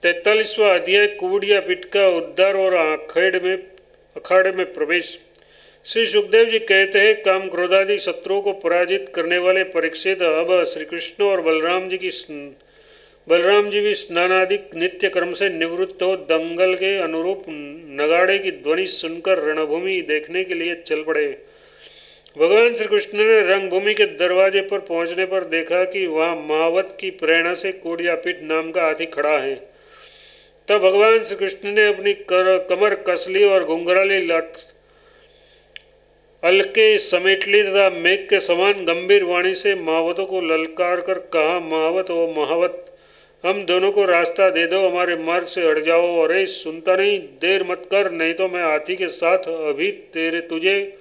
43वां अध्याय कुवड़िया पीठ का उद्धार और अखाड़े में प्रवेश। श्री सुखदेव जी कहते हैं, काम क्रोधादि शत्रुओं को पराजित करने वाले परीक्षित, अब श्री कृष्ण और बलराम जी भी स्नानादि नित्य कर्म से निवृत्त हो दंगल के अनुरूप नगाड़े की ध्वनि सुनकर रणभूमि देखने के लिए चल पड़े। भगवान श्री कृष्ण ने रंगभूमि के दरवाजे पर पहुंचने पर देखा कि वहां महावत की प्रेरणा से कोडियापीठ नाम का हाथी खड़ा है। तब भगवान श्री कृष्ण ने अपनी कमर कस ली और घुंघराली लट अलके समेट ली तथा मेघ के समान गंभीर वाणी से महावतों को ललकार कर कहा, महावत ओ महावत, हम दोनों को रास्ता दे दो, हमारे मार्ग से हट जाओ। अरे सुनता नहीं, देर मत कर, नहीं तो मैं हाथी के साथ अभी तुझे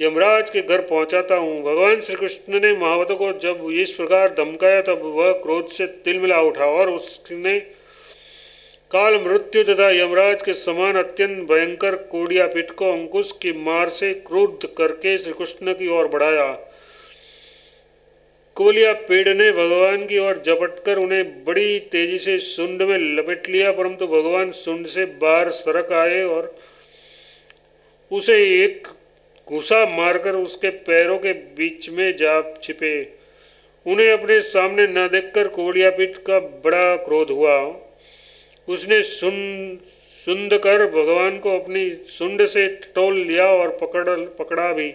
यमराज के घर पहुंचाता हूँ। भगवान श्री कृष्ण ने महावतों को जब इस प्रकार धमकाया तब वह क्रोध से तिलमिला उठा और उसने काल मृत्यु तथा यमराज के समान अत्यंत भयंकर कोडियापीठ को अंकुश की मार से क्रुद्ध करके श्री कृष्ण की ओर बढ़ाया। कोलियापीठ ने भगवान की ओर झपटकर उन्हें बड़ी तेजी से सुंड में लपेट लिया, परंतु भगवान सुंड से बाहर सरक आए और उसे एक घूसा मारकर उसके पैरों के बीच में जा छिपे। उन्हें अपने सामने न देखकर कोडियापीठ का बड़ा क्रोध हुआ। उसने सुंद कर भगवान को अपनी सुंड से टटोल लिया और पकड़ा भी,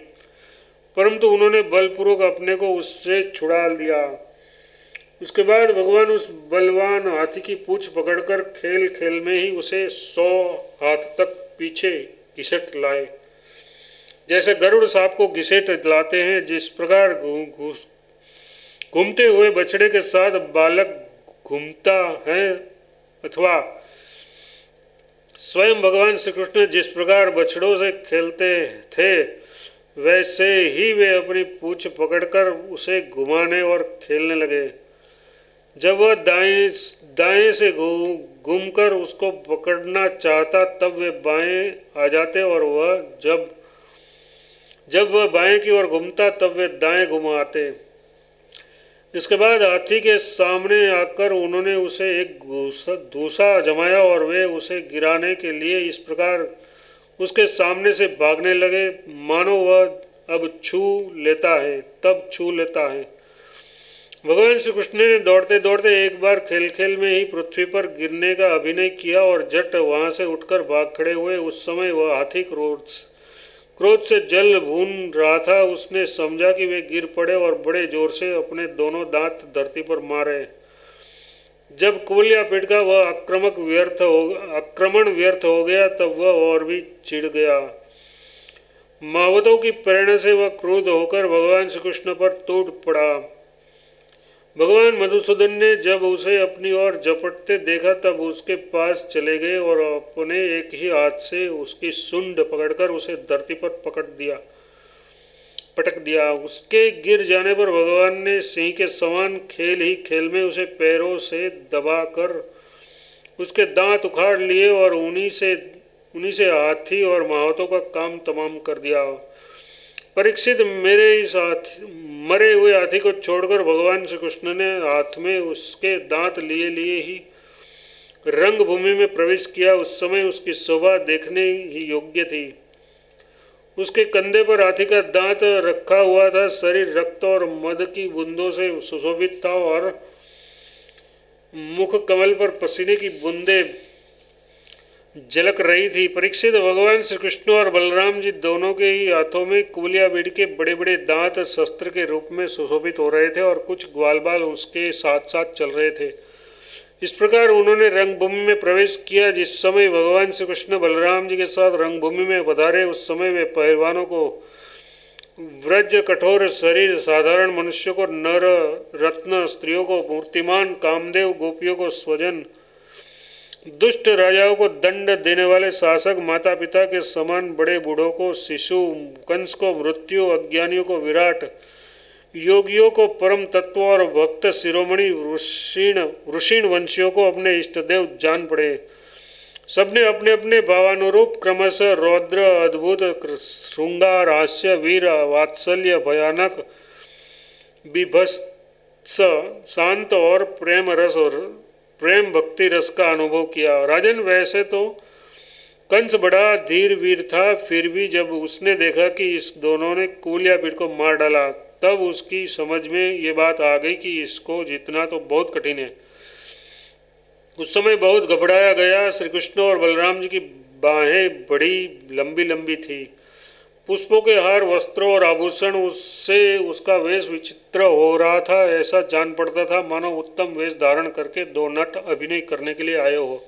परंतु उन्होंने बलपूर्वक अपने को उससे छुड़ा लिया। उसके बाद भगवान उस बलवान हाथी की पूंछ पकड़कर खेल खेल में ही उसे 100 हाथ तक पीछे घिसट लाए। जैसे गरुड़ सांप को घिसेट लाते हैं, जिस प्रकार घूमते हुए बछड़े के साथ बालक घूमता है, अथवा स्वयं भगवान श्री कृष्ण जिस प्रकार बछड़ों से खेलते थे, वैसे ही वे अपनी पूंछ पकड़कर उसे घुमाने और खेलने लगे। जब वह दाएं से घूमकर उसको पकड़ना चाहता तब वे बाएं आ जाते और वह जब वह बाएं की ओर घूमता तब वे दाएं घुमाते। इसके बाद हाथी के सामने आकर उन्होंने उसे एक धूसा जमाया और वे उसे गिराने के लिए इस प्रकार उसके सामने से भागने लगे, मानो वह अब छू लेता है। भगवान श्री कृष्ण ने दौड़ते दौड़ते एक बार खेल खेल में ही पृथ्वी पर गिरने का अभिनय किया और झट वहां से उठकर भाग खड़े हुए। उस समय वह हाथी क्रोध से जल भून रहा था। उसने समझा कि वे गिर पड़े और बड़े जोर से अपने दोनों दांत धरती पर मारे। जब कोलियापीठ का वह आक्रमण व्यर्थ हो गया तब वह और भी चिढ़ गया। महावतों की प्रेरणा से वह क्रोध होकर भगवान श्री कृष्ण पर टूट पड़ा। भगवान मधुसूदन ने जब उसे अपनी ओर झपटते देखा तब उसके पास चले गए और अपने एक ही हाथ से उसकी सूंड पकड़कर उसे धरती पर पटक दिया। उसके गिर जाने पर भगवान ने सिंह के समान खेल ही खेल में उसे पैरों से दबाकर उसके दांत उखाड़ लिए और उन्हीं से हाथी और महावतों का काम तमाम कर दिया। परीक्षित, मेरे इस मरे हुए हाथी को छोड़कर भगवान श्री कृष्ण ने हाथ में उसके दांत लिए ही रंगभूमि में प्रवेश किया। उस समय उसकी शोभा देखने ही योग्य थी। उसके कंधे पर हाथी का दांत रखा हुआ था, शरीर रक्त और मद की बूंदों से सुशोभित था और मुख कमल पर पसीने की बूंदें झलक रही थी। परीक्षित, भगवान श्री कृष्ण और बलराम जी दोनों के ही हाथों में कोलियापीठ के बड़े बड़े दांत शस्त्र के रूप में सुशोभित हो रहे थे और कुछ ग्वाल बाल उसके साथ साथ चल रहे थे। इस प्रकार उन्होंने रंगभूमि में प्रवेश किया। जिस समय भगवान श्री कृष्ण बलराम जी के साथ रंगभूमि में पधारे, उस समय वे पहलवानों को व्रज कठोर शरीर साधारण मनुष्यों को नर रत्न, स्त्रियों को मूर्तिमान कामदेव, गोपियों को स्वजन, दुष्ट राजाओं को दंड देने वाले शासक, माता पिता के समान बड़े बूढ़ों को शिशु, कंस को मृत्यु, अज्ञानियों को विराट, योगियों को परम तत्व और भक्त शिरोमणि ऋषिण वंशियों को अपने इष्टदेव जान पड़े। सबने अपने अपने भावानुरूप क्रमशः रौद्र, अद्भुत, श्रृंगार, हास्य, वीर, वात्सल्य, भयानक, बीभत्स, शांत और प्रेम रस और प्रेम भक्ति रस का अनुभव किया। राजन, वैसे तो कंस बड़ा धीर वीर था, फिर भी जब उसने देखा कि इस दोनों ने कूल या पीड़ को मार डाला, तब उसकी समझ में ये बात आ गई कि इसको जीतना तो बहुत कठिन है। उस समय बहुत घबराया गया। श्री कृष्ण और बलराम जी की बाहें बड़ी लंबी लंबी थी। पुष्पों के हार, वस्त्रों और आभूषण, उससे उसका वेश विचित्र हो रहा था। ऐसा जान पड़ता था मानो उत्तम वेश धारण करके दो नट अभिनय करने के लिए आए हो।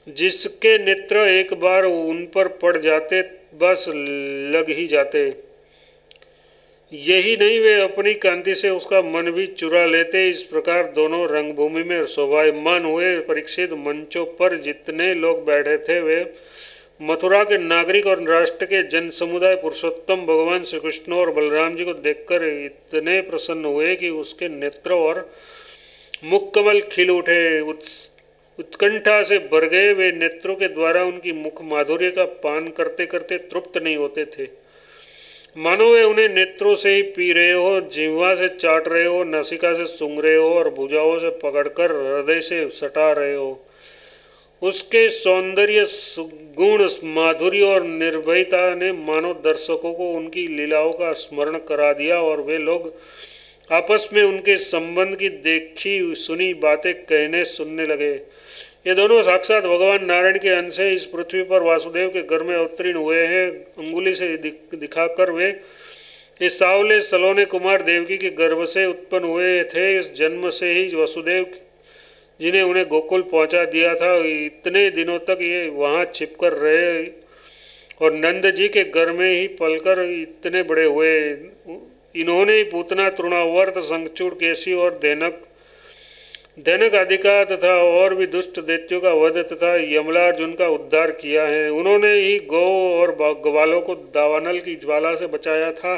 जिसके नेत्र एक बार उन पर पड़ जाते बस लग ही जाते। यही नहीं, वे अपनी कांति से उसका मन भी चुरा लेते। इस प्रकार दोनों रंगभूमि में शोभायमान हुए। परीक्षित, मंचों पर जितने लोग बैठे थे वे मथुरा के नागरिक और राष्ट्र के जन समुदाय पुरुषोत्तम भगवान श्री कृष्ण और बलराम जी को देखकर इतने प्रसन्न हुए कि उसके नेत्र और मुख कमल खिल उठे। उत्कंठा से भर गए वे नेत्रों के द्वारा उनकी मुख माधुर्य का पान करते करते तृप्त नहीं होते थे। मानो वे उन्हें नेत्रों से ही पी रहे हो, जिह्वा से चाट रहे हो, नासिका से सूंघ रहे हो और भुजाओं से पकड़कर हृदय से सटा रहे हो। उसके सौंदर्य, गुण, माधुर्य और निर्भयता ने मानो दर्शकों को उनकी लीलाओं का स्मरण करा दिया और वे लोग आपस में उनके संबंध की देखी सुनी बातें कहने सुनने लगे। ये दोनों साक्षात भगवान नारायण के अंश इस पृथ्वी पर वासुदेव के घर में अवतीर्ण हुए हैं। अंगुली से दिखाकर वे इस सावले सलोने कुमार देवकी के गर्भ से उत्पन्न हुए थे। इस जन्म से ही वसुदेव जिन्हें उन्हें गोकुल पहुंचा दिया था, इतने दिनों तक ये वहाँ छिपकर रहे और नंद जी के घर में ही पलकर इतने बड़े हुए। इन्होंने ही पूतना, तृणावर्त, शंखचूड़, केसी और धनक आदि का तथा और भी दुष्ट दैत्यों का वध तथा यमलार्जुन का उद्धार किया है। उन्होंने ही गौ और ग्वालों को दावानल की ज्वाला से बचाया था।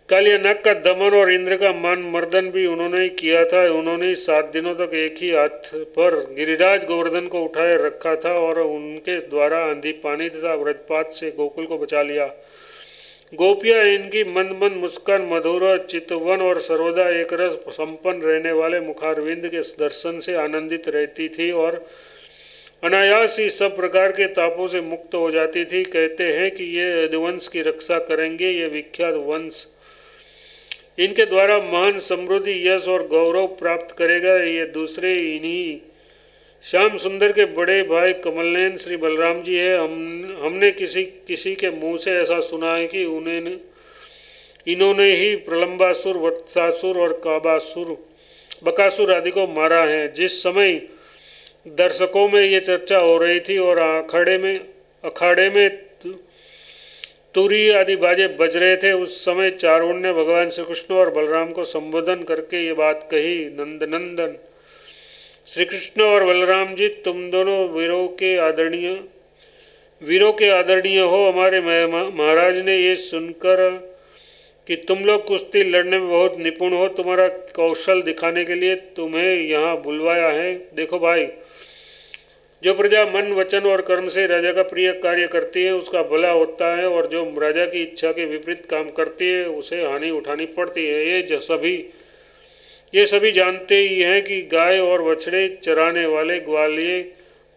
कालियानाग का दमन और इंद्र का मान मर्दन भी उन्होंने ही किया था। उन्होंने ही 7 दिनों तक एक ही हाथ पर गिरिराज गोवर्धन को उठाए रखा था और उनके द्वारा आंधी पानी तथा व्रजपात से गोकुल को बचा लिया। गोपियाँ इनकी मंद मंद मुस्कान, मधुर चितवन और सर्वदा एक रस संपन्न रहने वाले मुखारविंद के दर्शन से आनंदित रहती थी और अनायास ही सब प्रकार के तापों से मुक्त हो जाती थी। कहते हैं कि ये यदुवंश की रक्षा करेंगे, ये विख्यात वंश इनके द्वारा महान समृद्धि, यश और गौरव प्राप्त करेगा। ये दूसरे इन्हीं श्याम सुंदर के बड़े भाई कमलनयन श्री बलराम जी है। हमने किसी के मुंह से ऐसा सुना है कि इन्होंने ही प्रलंबासुर, वत्सासुर और बकासुर आदि को मारा है। जिस समय दर्शकों में ये चर्चा हो रही थी और अखाड़े में तुरी आदि बाजे बज रहे थे, उस समय चारुण ने भगवान श्री कृष्ण और बलराम को संबोधन करके ये बात कही। नंदनंदन श्री कृष्ण और बलराम जी, तुम दोनों वीरों के आदरणीय हो। हमारे महाराज ने ये सुनकर कि तुम लोग कुश्ती लड़ने में बहुत निपुण हो, तुम्हारा कौशल दिखाने के लिए तुम्हें यहाँ बुलवाया है। देखो भाई, जो प्रजा मन, वचन और कर्म से राजा का प्रिय कार्य करती है उसका भला होता है, और जो राजा की इच्छा के विपरीत काम करती है उसे हानि उठानी पड़ती है। ये सभी जानते ही हैं कि गाय और बछड़े चराने वाले ग्वालिये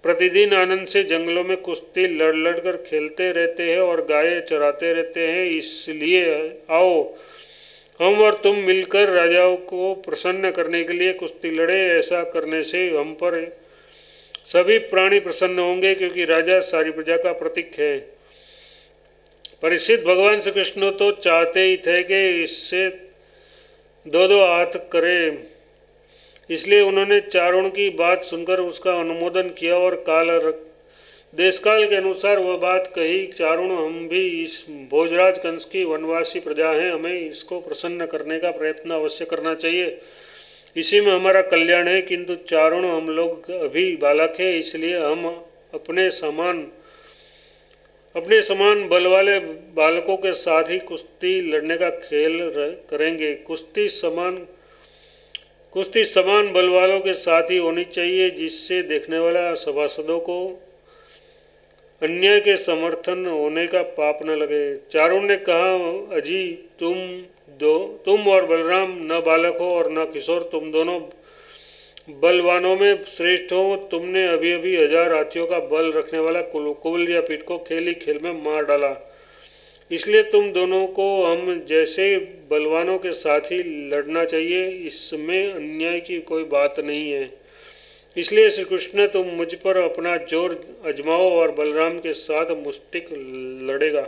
प्रतिदिन आनंद से जंगलों में कुश्ती लड़ कर खेलते रहते हैं और गायें चराते रहते हैं। इसलिए आओ हम और तुम मिलकर राजाओं को प्रसन्न करने के लिए कुश्ती लड़े। ऐसा करने से हम पर सभी प्राणी प्रसन्न होंगे, क्योंकि राजा सारी प्रजा का प्रतीक है। परीक्षित, भगवान श्री कृष्ण तो चाहते ही थे कि इससे दो हाथ करे, इसलिए उन्होंने चारुण की बात सुनकर उसका अनुमोदन किया और देशकाल के अनुसार वह बात कही। चारुण, हम भी इस भोजराज कंस की वनवासी प्रजा हैं, हमें इसको प्रसन्न करने का प्रयत्न अवश्य करना चाहिए, इसी में हमारा कल्याण है। किंतु चारुण, हम लोग अभी बालक हैं, इसलिए हम अपने समान बल वाले बालकों के साथ ही कुश्ती लड़ने का खेल करेंगे। कुश्ती समान बल वालों के साथ ही होनी चाहिए, जिससे देखने वाला सभासदों को अन्याय के समर्थन होने का पाप न लगे। चारुण ने कहा, अजी, तुम और बलराम न बालक हो और न किशोर, तुम दोनों बलवानों में श्रेष्ठ हो, तुमने अभी अभी 1000 हाथियों का बल रखने वाला कुबलयापीठ को खेल ही खेल में मार डाला। इसलिए तुम दोनों को हम जैसे बलवानों के साथ ही लड़ना चाहिए, इसमें अन्याय की कोई बात नहीं है। इसलिए श्री कृष्ण तुम मुझ पर अपना जोर आजमाओ और बलराम के साथ मुष्टिक लड़ेगा।